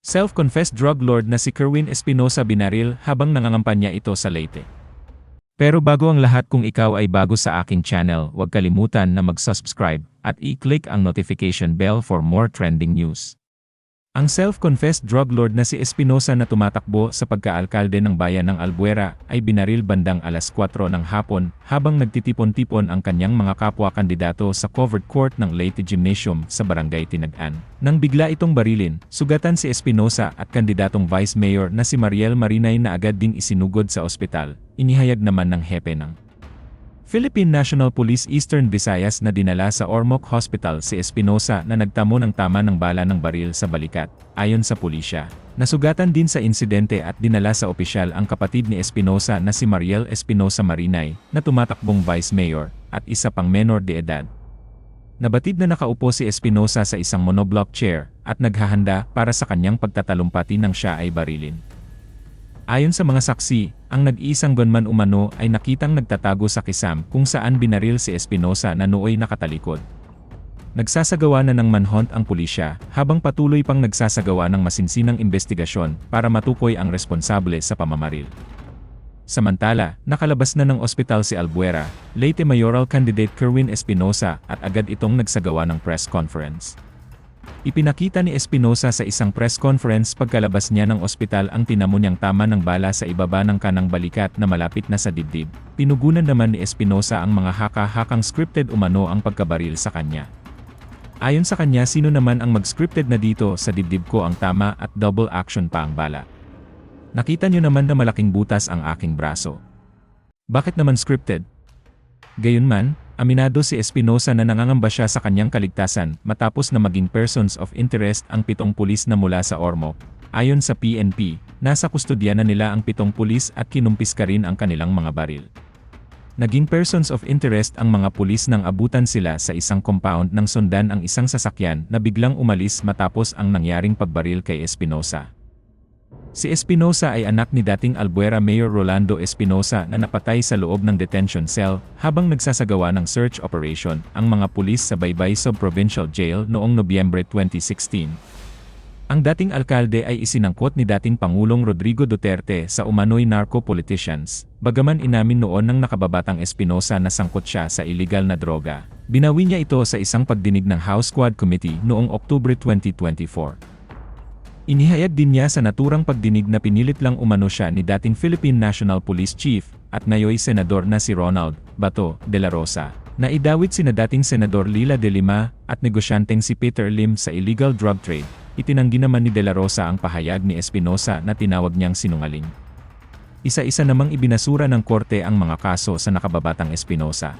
Self-confessed drug lord na si Kerwin Espinosa binaril habang nangangampanya ito sa Leyte. Pero bago ang lahat, kung ikaw ay bago sa aking channel, huwag kalimutan na mag-subscribe at i-click ang notification bell for more trending news. Ang self-confessed drug lord na si Espinosa na tumatakbo sa pagkaalkalde ng bayan ng Albuera ay binaril bandang alas 4 ng hapon habang nagtitipon-tipon ang kanyang mga kapwa-kandidato sa covered court ng Leyte Gymnasium sa Barangay Tinagan. Nang bigla itong barilin, sugatan si Espinosa at kandidatong vice mayor na si Mariel Marinay na agad ding isinugod sa ospital. Inihayag naman ng hepe ng Philippine National Police Eastern Visayas na dinala sa Ormoc Hospital si Espinosa na nagtamo ng tama ng bala ng baril sa balikat. Ayon sa pulisya, nasugatan din sa insidente at dinala sa opisyal ang kapatid ni Espinosa na si Mariel Espinosa Marinay na tumatakbong vice mayor at isa pang menor de edad. Nabatid na nakaupo si Espinosa sa isang monoblock chair at naghahanda para sa kanyang pagtatalumpati nang siya ay barilin. Ayon sa mga saksi, ang nag-iisang gunman umano ay nakitang nagtatago sa kisam kung saan binaril si Espinosa na nooy nakatalikod. Nagsasagawa na ng manhunt ang pulisya habang patuloy pang nagsasagawa ng masinsinang investigasyon para matukoy ang responsable sa pamamaril. Samantala, nakalabas na ng ospital si Albuera, Leyte mayoral candidate Kerwin Espinosa at agad itong nagsagawa ng press conference. Ipinakita ni Espinosa sa isang press conference pagkalabas niya ng ospital ang tinamo niyang tama ng bala sa ibaba ng kanang balikat na malapit na sa dibdib. Pinugunan naman ni Espinosa ang mga haka-hakang scripted umano ang pagkabaril sa kanya. Ayon sa kanya, sino naman ang mag-scripted na dito, sa dibdib ko ang tama at double action pa ang bala. Nakita niyo naman na malaking butas ang aking braso. Bakit naman scripted? Gayunman, aminado si Espinosa na nangangamba siya sa kanyang kaligtasan matapos na maging persons of interest ang 7 pulis na mula sa Ormoc. Ayon sa PNP, nasa kustodya na nila ang 7 pulis at kinumpiska rin ang kanilang mga baril. Naging persons of interest ang mga pulis nang abutan sila sa isang compound nang sundan ang isang sasakyan na biglang umalis matapos ang nangyaring pagbaril kay Espinosa. Si Espinosa ay anak ni dating Albuera Mayor Rolando Espinosa na napatay sa loob ng detention cell habang nagsasagawa ng search operation ang mga pulis sa Baybay Sub-Provincial Jail noong Nobyembre 2016. Ang dating alkalde ay isinangkot ni dating Pangulong Rodrigo Duterte sa umano'y narco-politicians, bagaman inamin noon ng nakababatang Espinosa na sangkot siya sa illegal na droga. Binawi niya ito sa isang pagdinig ng House Quad Committee noong Oktubre 2024. Inihayag din niya sa naturang pagdinig na pinilit lang umano siya ni dating Philippine National Police Chief at ngayoy senador na si Ronald Bato de la Rosa, na idawit sina dating Senador Lila de Lima at negosyanteng si Peter Lim sa illegal drug trade. Itinanggi naman ni de la Rosa ang pahayag ni Espinosa na tinawag niyang sinungaling. Isa-isa namang ibinasura ng korte ang mga kaso sa nakababatang Espinosa.